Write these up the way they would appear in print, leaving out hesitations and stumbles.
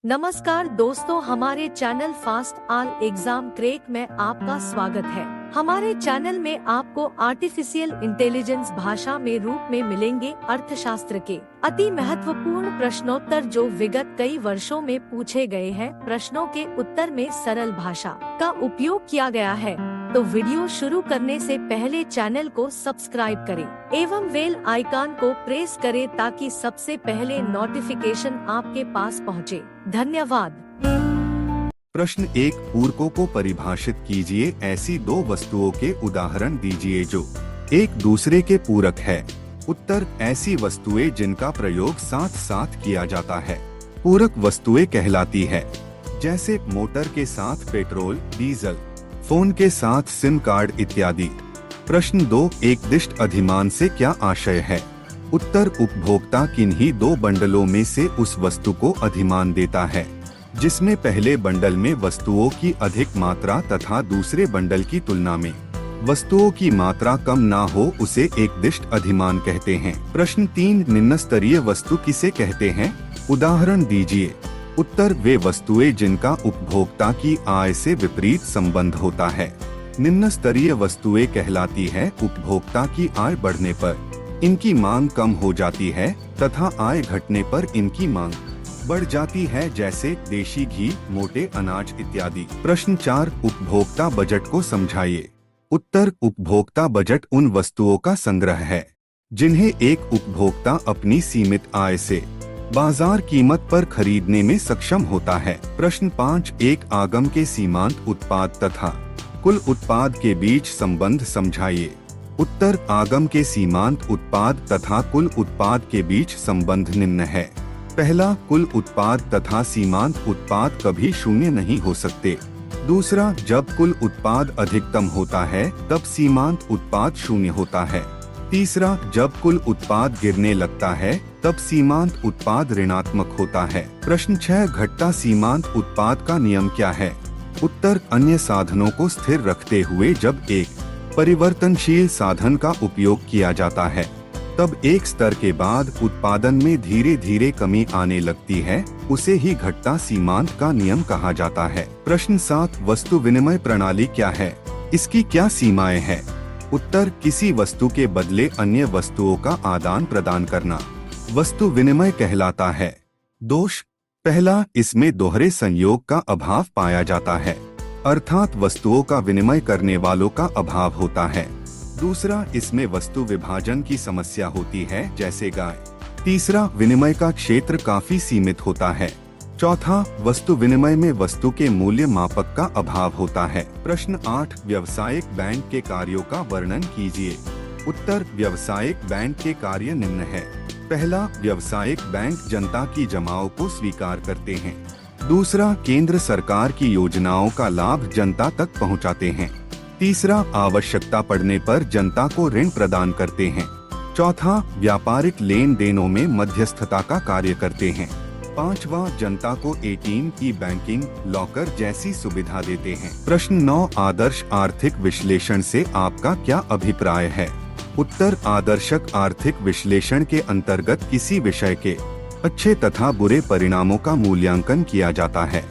नमस्कार दोस्तों, हमारे channel fast all exam crack में आपका स्वागत है। हमारे चैनल में आपको आर्टिफिशियल इंटेलिजेंस भाषा में रूप में मिलेंगे अर्थशास्त्र के अति महत्वपूर्ण प्रश्नोत्तर जो विगत कई वर्षों में पूछे गए हैं। प्रश्नों के उत्तर में सरल भाषा का उपयोग किया गया है। तो वीडियो शुरू करने से पहले चैनल को सब्सक्राइब करें एवं बेल आइकन को प्रेस करें ताकि सबसे पहले नोटिफिकेशन आपके पास पहुंचे। धन्यवाद। प्रश्न 1, पूरकों को परिभाषित कीजिए। ऐसी दो वस्तुओं के उदाहरण दीजिए जो एक दूसरे के पूरक है। उत्तर, ऐसी वस्तुएं जिनका प्रयोग साथ साथ किया जाता है पूरक वस्तुएं कहलाती है, जैसे मोटर के साथ पेट्रोल, डीजल, फोन के साथ सिम कार्ड इत्यादि। प्रश्न 2, एकदिष्ट अधिमान से क्या आशय है? उत्तर, उपभोक्ता किन्हीं दो बंडलों में से उस वस्तु को अधिमान देता है जिसमें पहले बंडल में वस्तुओं की अधिक मात्रा तथा दूसरे बंडल की तुलना में वस्तुओं की मात्रा कम ना हो, उसे एकदिष्ट अधिमान कहते हैं। प्रश्न 3, निम्न स्तरीय वस्तु किसे कहते हैं? उदाहरण दीजिए। उत्तर, वे वस्तुएं जिनका उपभोक्ता की आय से विपरीत संबंध होता है निम्न स्तरीय वस्तुएं कहलाती है। उपभोक्ता की आय बढ़ने पर इनकी मांग कम हो जाती है तथा आय घटने पर इनकी मांग बढ़ जाती है, जैसे देशी घी, मोटे अनाज इत्यादि। प्रश्न 4, उपभोक्ता बजट को समझाइए। उत्तर, उपभोक्ता बजट उन वस्तुओं का संग्रह है जिन्हें एक उपभोक्ता अपनी सीमित आय से बाजार कीमत पर खरीदने में सक्षम होता है। प्रश्न 5, एक आगम के सीमांत उत्पाद तथा कुल उत्पाद के बीच संबंध समझाइए। उत्तर, आगम के सीमांत उत्पाद तथा कुल उत्पाद के बीच संबंध निम्न है। पहला, कुल उत्पाद तथा सीमांत उत्पाद कभी शून्य नहीं हो सकते। दूसरा, जब कुल उत्पाद अधिकतम होता है तब सीमांत उत्पाद शून्य होता है। तीसरा, जब कुल उत्पाद गिरने लगता है तब सीमांत उत्पाद ऋणात्मक होता है। प्रश्न 6, घटता सीमांत उत्पाद का नियम क्या है? उत्तर, अन्य साधनों को स्थिर रखते हुए जब एक परिवर्तनशील साधन का उपयोग किया जाता है तब एक स्तर के बाद उत्पादन में धीरे धीरे कमी आने लगती है, उसे ही घटता सीमांत का नियम कहा जाता है। प्रश्न 7, वस्तु विनिमय प्रणाली क्या है? इसकी क्या सीमाएं हैं? उत्तर, किसी वस्तु के बदले अन्य वस्तुओं का आदान प्रदान करना वस्तु विनिमय कहलाता है। दोष, पहला, इसमें दोहरे संयोग का अभाव पाया जाता है, अर्थात वस्तुओं का विनिमय करने वालों का अभाव होता है। दूसरा, इसमें वस्तु विभाजन की समस्या होती है, जैसे गाय। तीसरा, विनिमय का क्षेत्र काफी सीमित होता है। चौथा, वस्तु विनिमय में वस्तु के मूल्य मापक का अभाव होता है। प्रश्न 8, व्यावसायिक बैंक के कार्यों का वर्णन कीजिए। उत्तर, व्यावसायिक बैंक के कार्य निम्न है। पहला, व्यावसायिक बैंक जनता की जमाओं को स्वीकार करते हैं। दूसरा, केंद्र सरकार की योजनाओं का लाभ जनता तक पहुंचाते हैं। तीसरा, आवश्यकता पड़ने पर जनता को ऋण प्रदान करते हैं। चौथा, व्यापारिक लेन देनों में मध्यस्थता का कार्य करते हैं। पांचवा, जनता को एटीएम की बैंकिंग, लॉकर जैसी सुविधा देते हैं। प्रश्न 9, आदर्श आर्थिक विश्लेषण से आपका क्या अभिप्राय है? उत्तर, आदर्शक आर्थिक विश्लेषण के अंतर्गत किसी विषय के अच्छे तथा बुरे परिणामों का मूल्यांकन किया जाता है।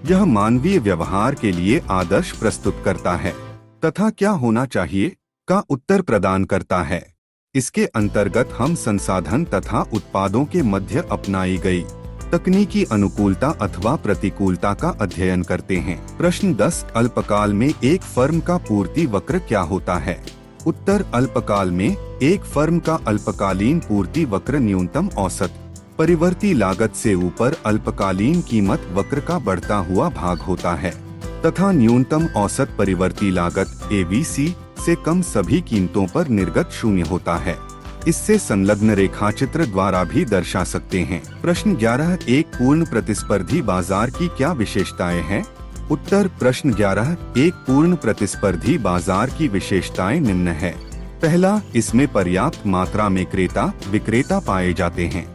यह मानवीय व्यवहार के लिए आदर्श प्रस्तुत करता है तथा क्या होना चाहिए का उत्तर प्रदान करता है। इसके अंतर्गत हम संसाधन तथा उत्पादों के मध्य अपनाई गई तकनीकी अनुकूलता अथवा प्रतिकूलता का अध्ययन करते हैं। प्रश्न 10, अल्पकाल में एक फर्म का पूर्ति वक्र क्या होता है? उत्तर, अल्पकाल में एक फर्म का अल्पकालीन पूर्ति वक्र न्यूनतम औसत परिवर्ती लागत से ऊपर अल्पकालीन कीमत वक्र का बढ़ता हुआ भाग होता है तथा न्यूनतम औसत परिवर्ती लागत ABC से कम सभी कीमतों पर निर्गत शून्य होता है। इससे संलग्न रेखाचित्र द्वारा भी दर्शा सकते हैं। प्रश्न 11, एक पूर्ण प्रतिस्पर्धी बाजार की क्या विशेषताएं हैं? उत्तर, प्रश्न 11, एक पूर्ण प्रतिस्पर्धी बाजार की विशेषताएं निम्न है। पहला, इसमें पर्याप्त मात्रा में क्रेता विक्रेता पाए जाते हैं।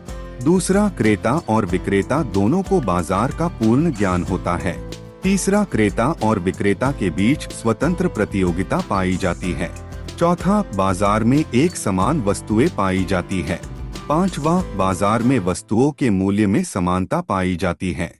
दूसरा, क्रेता और विक्रेता दोनों को बाजार का पूर्ण ज्ञान होता है। तीसरा, क्रेता और विक्रेता के बीच स्वतंत्र प्रतियोगिता पाई जाती है। चौथा, बाजार में एक समान वस्तुएं पाई जाती है। पांचवा, बाजार में वस्तुओं के मूल्य में समानता पाई जाती है।